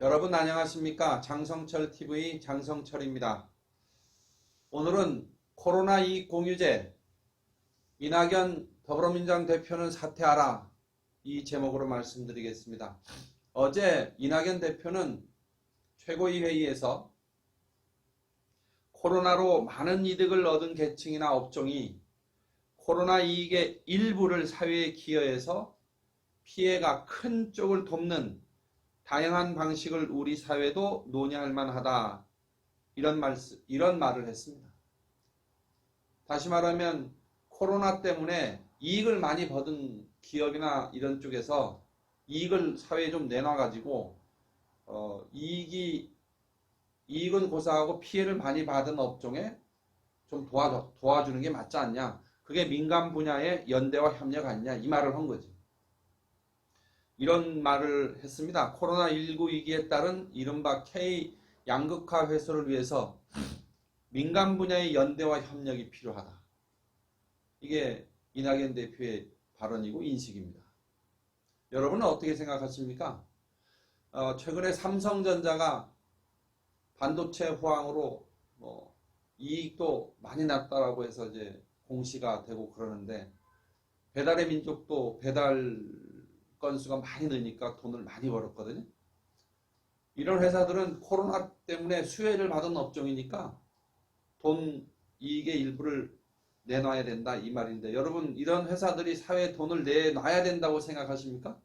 여러분 안녕하십니까? 장성철TV 장성철입니다. 오늘은 코로나2 공유제 이낙연 더불어민주당 대표는 사퇴하라 이 제목으로 말씀드리겠습니다. 어제 이낙연 대표는 최고위 회의에서 코로나로 많은 이득을 얻은 계층이나 업종이 코로나 이익의 일부를 사회에 기여해서 피해가 큰 쪽을 돕는 다양한 방식을 우리 사회도 논의할 만하다. 이런 말을 했습니다. 다시 말하면 코로나 때문에 이익을 많이 받은 기업이나 이런 쪽에서 이익을 사회에 좀 내놔가지고 이익은 고사하고 피해를 많이 받은 업종에 좀 도와주는 게 맞지 않냐. 그게 민간 분야의 연대와 협력 아니냐. 이 말을 한 거지. 이런 말을 했습니다. 코로나19 위기에 따른 이른바 K 양극화 해소를 위해서 민간 분야의 연대와 협력이 필요하다. 이게 이낙연 대표의 발언이고 인식입니다. 여러분은 어떻게 생각하십니까? 최근에 삼성전자가 반도체 호황으로 이익도 많이 났다라고 해서 이제 공시가 되고 그러는데 배달의 민족도 배달 건수가 많이 늘니까 돈을 많이 벌었거든요. 이런 회사들은 코로나 때문에 수혜를 받은 업종이니까 돈 이익의 일부를 내놔야 된다 이 말인데 여러분 이런 회사들이 사회에 돈을 내놔야 된다고 생각하십니까?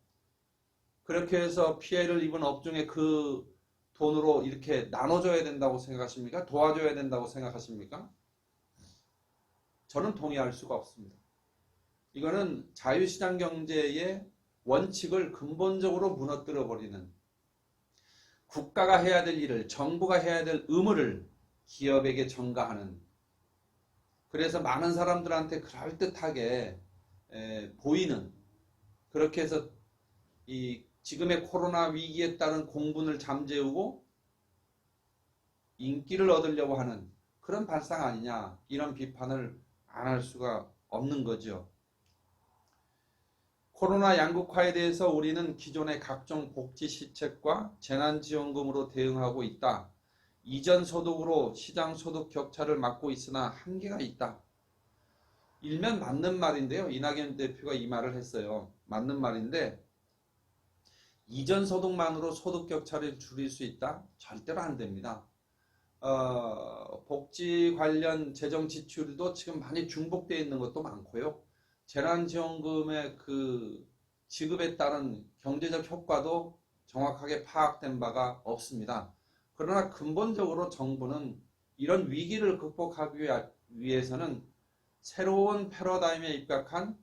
그렇게 해서 피해를 입은 업종에 그 돈으로 이렇게 나눠줘야 된다고 생각하십니까? 도와줘야 된다고 생각하십니까? 저는 동의할 수가 없습니다. 이거는 자유시장 경제의 원칙을 근본적으로 무너뜨려버리는 국가가 해야 될 일을 정부가 해야 될 의무를 기업에게 전가하는 그래서 많은 사람들한테 그럴듯하게 보이는 그렇게 해서 이 지금의 코로나 위기에 따른 공분을 잠재우고 인기를 얻으려고 하는 그런 발상 아니냐 이런 비판을 안 할 수가 없는 거죠. 코로나 양극화에 대해서 우리는 기존의 각종 복지 시책과 재난지원금으로 대응하고 있다. 이전 소득으로 시장 소득 격차를 막고 있으나 한계가 있다. 일면 맞는 말인데요. 이낙연 대표가 이 말을 했어요. 맞는 말인데 이전 소득만으로 소득 격차를 줄일 수 있다? 절대로 안 됩니다. 복지 관련 재정 지출도 지금 많이 중복되어 있는 것도 많고요. 재난지원금의 그 지급에 따른 경제적 효과도 정확하게 파악된 바가 없습니다. 그러나 근본적으로 정부는 이런 위기를 극복하기 위해서는 새로운 패러다임에 입각한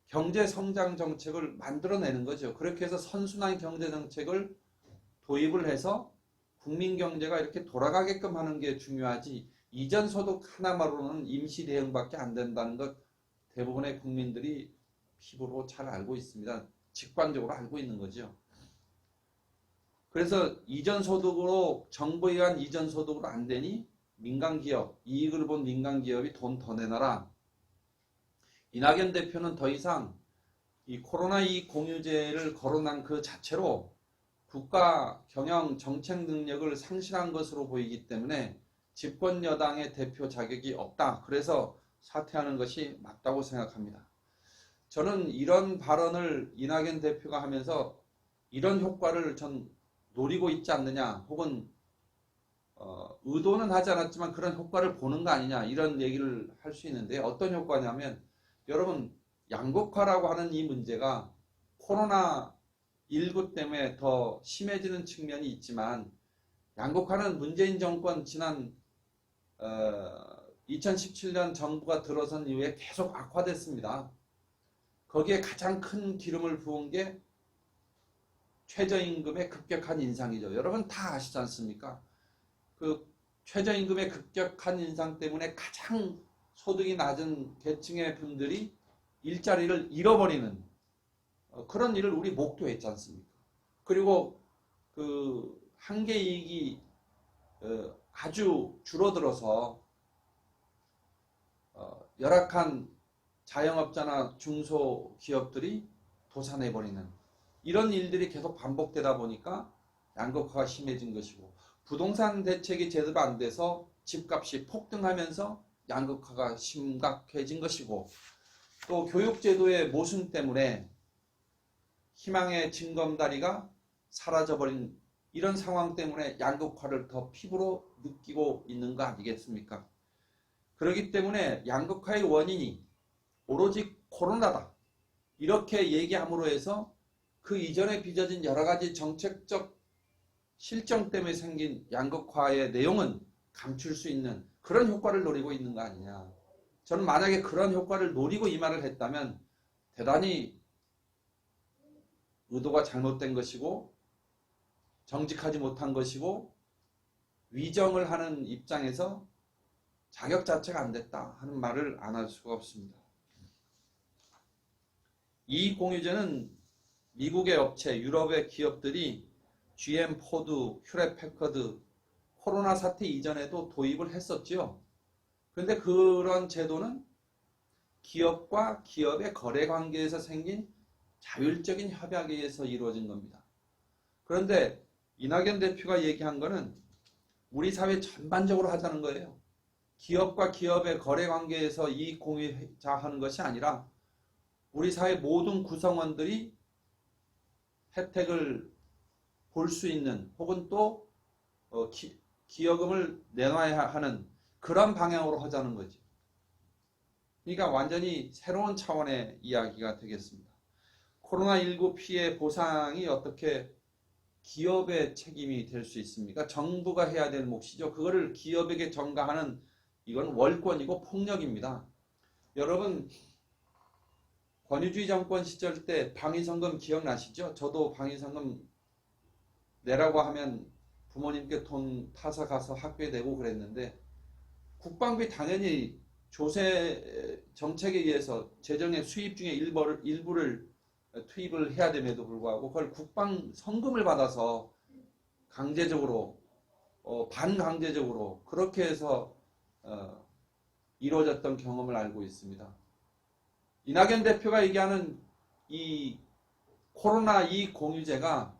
경제성장 정책을 만들어내는 거죠. 그렇게 해서 선순환 경제정책을 도입을 해서 국민 경제가 이렇게 돌아가게끔 하는 게 중요하지 이전 소득 하나만으로는 임시 대응밖에 안 된다는 것 대부분의 국민들이 피부로 잘 알고 있습니다. 직관적으로 알고 있는 거죠. 그래서 이전 소득으로 정부에 의한 이전 소득으로 안 되니 민간 기업, 이익을 본 민간 기업이 돈 더 내놔라. 이낙연 대표는 더 이상 이 코로나2 공유제를 거론한 그 자체로 국가 경영 정책 능력을 상실한 것으로 보이기 때문에 집권 여당의 대표 자격이 없다. 그래서 사퇴하는 것이 맞다고 생각합니다. 저는 이런 발언을 이낙연 대표가 하면서 이런 효과를 전 노리고 있지 않느냐 혹은 의도는 하지 않았지만 그런 효과를 보는 거 아니냐 이런 얘기를 할 수 있는데 어떤 효과냐면 여러분 양극화라고 하는 이 문제가 코로나19 때문에 더 심해지는 측면이 있지만 양극화는 문재인 정권 지난 2017년 정부가 들어선 이후에 계속 악화됐습니다. 거기에 가장 큰 기름을 부은 게 최저임금의 급격한 인상이죠. 여러분 다 아시지 않습니까? 그 최저임금의 급격한 인상 때문에 가장 소득이 낮은 계층의 분들이 일자리를 잃어버리는 그런 일을 우리 목도했지 않습니까? 그리고 그 한계이익이 아주 줄어들어서 열악한 자영업자나 중소기업들이 도산해버리는 이런 일들이 계속 반복되다 보니까 양극화가 심해진 것이고, 부동산 대책이 제대로 안 돼서 집값이 폭등하면서 양극화가 심각해진 것이고, 또 교육제도의 모순 때문에 희망의 징검다리가 사라져버린 이런 상황 때문에 양극화를 더 피부로 느끼고 있는 거 아니겠습니까? 그렇기 때문에 양극화의 원인이 오로지 코로나다, 이렇게 얘기함으로 해서 그 이전에 빚어진 여러 가지 정책적 실정 때문에 생긴 양극화의 내용은 감출 수 있는 그런 효과를 노리고 있는 거 아니냐. 저는 만약에 그런 효과를 노리고 이 말을 했다면 대단히 의도가 잘못된 것이고 정직하지 못한 것이고 위정을 하는 입장에서 자격 자체가 안 됐다 하는 말을 안 할 수가 없습니다. 이 공유제는 미국의 업체, 유럽의 기업들이 GM, 포드, 휴렛패커드 코로나 사태 이전에도 도입을 했었죠. 그런데 그런 제도는 기업과 기업의 거래 관계에서 생긴 자율적인 협약에 의해서 이루어진 겁니다. 그런데 이낙연 대표가 얘기한 거는 우리 사회 전반적으로 하자는 거예요. 기업과 기업의 거래 관계에서 이익 공유자 하는 것이 아니라 우리 사회 모든 구성원들이 혜택을 볼 수 있는 혹은 또 기여금을 내놔야 하는 그런 방향으로 하자는 거지. 그러니까 완전히 새로운 차원의 이야기가 되겠습니다. 코로나19 피해 보상이 어떻게 기업의 책임이 될 수 있습니까? 정부가 해야 될 몫이죠. 그거를 기업에게 전가하는 이건 월권이고 폭력입니다. 여러분 권위주의 정권 시절 때 방위성금 기억나시죠? 저도 방위성금 내라고 하면 부모님께 돈 타서 가서 학교에 내고 그랬는데 국방비 당연히 조세 정책에 의해서 재정의 수입 중에 일부를 투입을 해야 됨에도 불구하고 그걸 국방 성금을 받아서 강제적으로 반강제적으로 그렇게 해서 이루어졌던 경험을 알고 있습니다. 이낙연 대표가 얘기하는 이 코로나 이 공유제가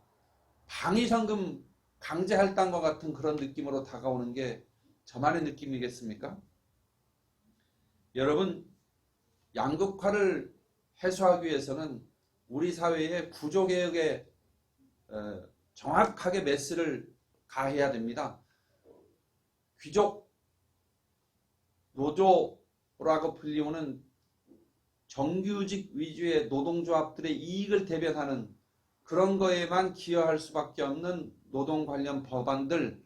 방위성금 강제 할당과 같은 그런 느낌으로 다가오는 게 저만의 느낌이겠습니까? 여러분 양극화를 해소하기 위해서는 우리 사회의 구조개혁에 정확하게 메스를 가해야 됩니다. 귀족 노조라고 불리우는 정규직 위주의 노동조합들의 이익을 대변하는 그런 거에만 기여할 수밖에 없는 노동 관련 법안들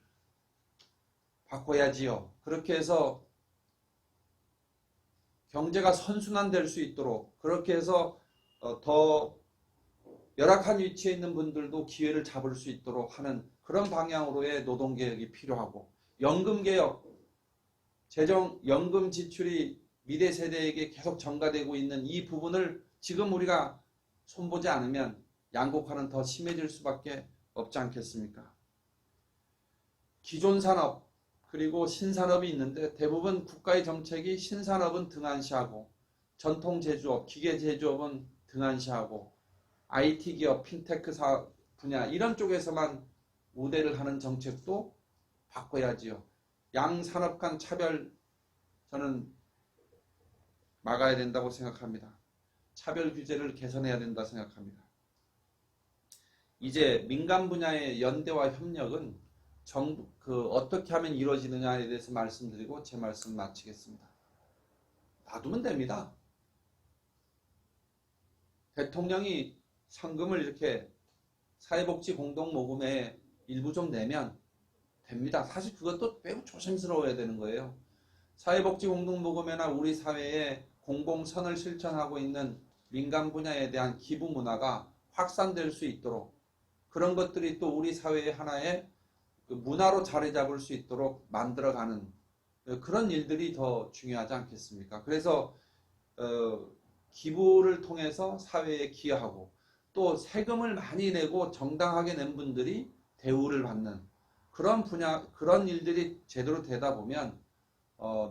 바꿔야지요. 그렇게 해서 경제가 선순환될 수 있도록 그렇게 해서 더 열악한 위치에 있는 분들도 기회를 잡을 수 있도록 하는 그런 방향으로의 노동개혁이 필요하고 연금개혁, 연금 지출이 미래 세대에게 계속 전가되고 있는 이 부분을 지금 우리가 손보지 않으면 양극화는 더 심해질 수밖에 없지 않겠습니까? 기존 산업 그리고 신산업이 있는데 대부분 국가의 정책이 신산업은 등한시하고 전통 제조업, 기계 제조업은 등한시하고 IT 기업, 핀테크 분야 이런 쪽에서만 우대를 하는 정책도 바꿔야지요. 양산업 간 차별 저는 막아야 된다고 생각합니다. 차별 규제를 개선해야 된다 생각합니다. 이제 민간 분야의 연대와 협력은 어떻게 하면 이루어지느냐에 대해서 말씀드리고 제 말씀 마치겠습니다. 놔두면 됩니다. 대통령이 상금을 이렇게 사회복지 공동모금에 일부 좀 내면 됩니다. 사실 그것도 매우 조심스러워야 되는 거예요. 사회복지 공동모금회나 우리 사회에 공공선을 실천하고 있는 민간 분야에 대한 기부 문화가 확산될 수 있도록 그런 것들이 또 우리 사회의 하나의 문화로 자리 잡을 수 있도록 만들어가는 그런 일들이 더 중요하지 않겠습니까? 그래서 기부를 통해서 사회에 기여하고 또 세금을 많이 내고 정당하게 낸 분들이 대우를 받는 그런 일들이 제대로 되다 보면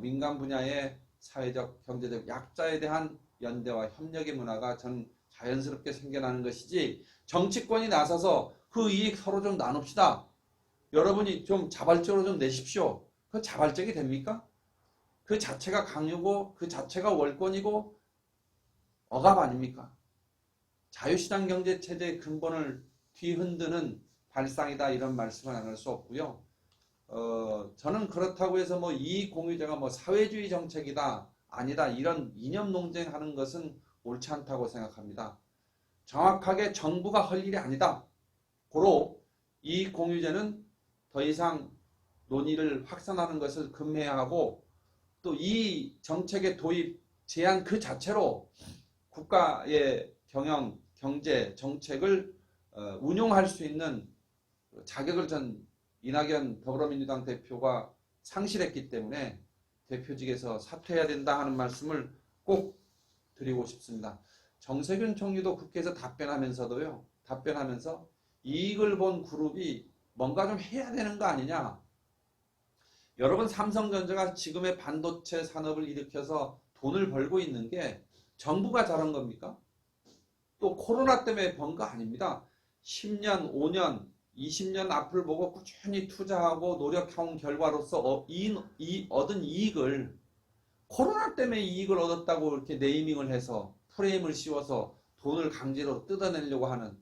민간 분야의 사회적, 경제적 약자에 대한 연대와 협력의 문화가 전 자연스럽게 생겨나는 것이지 정치권이 나서서 그 이익 서로 좀 나눕시다. 여러분이 좀 자발적으로 좀 내십시오. 그 자발적이 됩니까? 그 자체가 강요고 그 자체가 월권이고 억압 아닙니까? 자유시장 경제 체제의 근본을 뒤흔드는 발상이다 이런 말씀은 안 할 수 없고요. 저는 그렇다고 해서 뭐 이익 공유제가 뭐 사회주의 정책이다 아니다 이런 이념 논쟁하는 것은 옳지 않다고 생각합니다. 정확하게 정부가 할 일이 아니다. 고로 이익 공유제는 더 이상 논의를 확산하는 것을 금해야 하고 또 이 정책의 도입 제한 그 자체로 국가의 경영, 경제, 정책을 운용할 수 있는 자격을 전 이낙연 더불어민주당 대표가 상실했기 때문에 대표직에서 사퇴해야 된다 하는 말씀을 꼭 드리고 싶습니다. 정세균 총리도 국회에서 답변하면서 이익을 본 그룹이 뭔가 좀 해야 되는 거 아니냐. 여러분 삼성전자가 지금의 반도체 산업을 일으켜서 돈을 벌고 있는 게 정부가 잘한 겁니까? 또 코로나 때문에 번 거 아닙니다. 10년, 5년, 20년 앞을 보고 꾸준히 투자하고 노력해온 결과로서 얻은 이익을 코로나 때문에 이익을 얻었다고 이렇게 네이밍을 해서 프레임을 씌워서 돈을 강제로 뜯어내려고 하는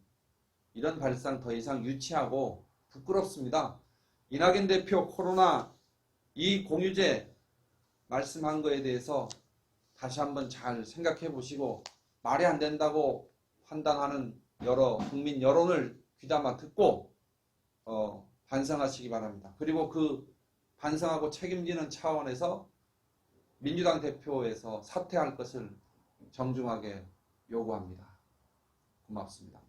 이런 발상 더 이상 유치하고 부끄럽습니다. 이낙연 대표 코로나 이 공유제 말씀한 거에 대해서 다시 한번 잘 생각해 보시고 말이 안 된다고 판단하는 여러 국민 여론을 귀담아 듣고 반성하시기 바랍니다. 그리고 그 반성하고 책임지는 차원에서 민주당 대표에서 사퇴할 것을 정중하게 요구합니다. 고맙습니다.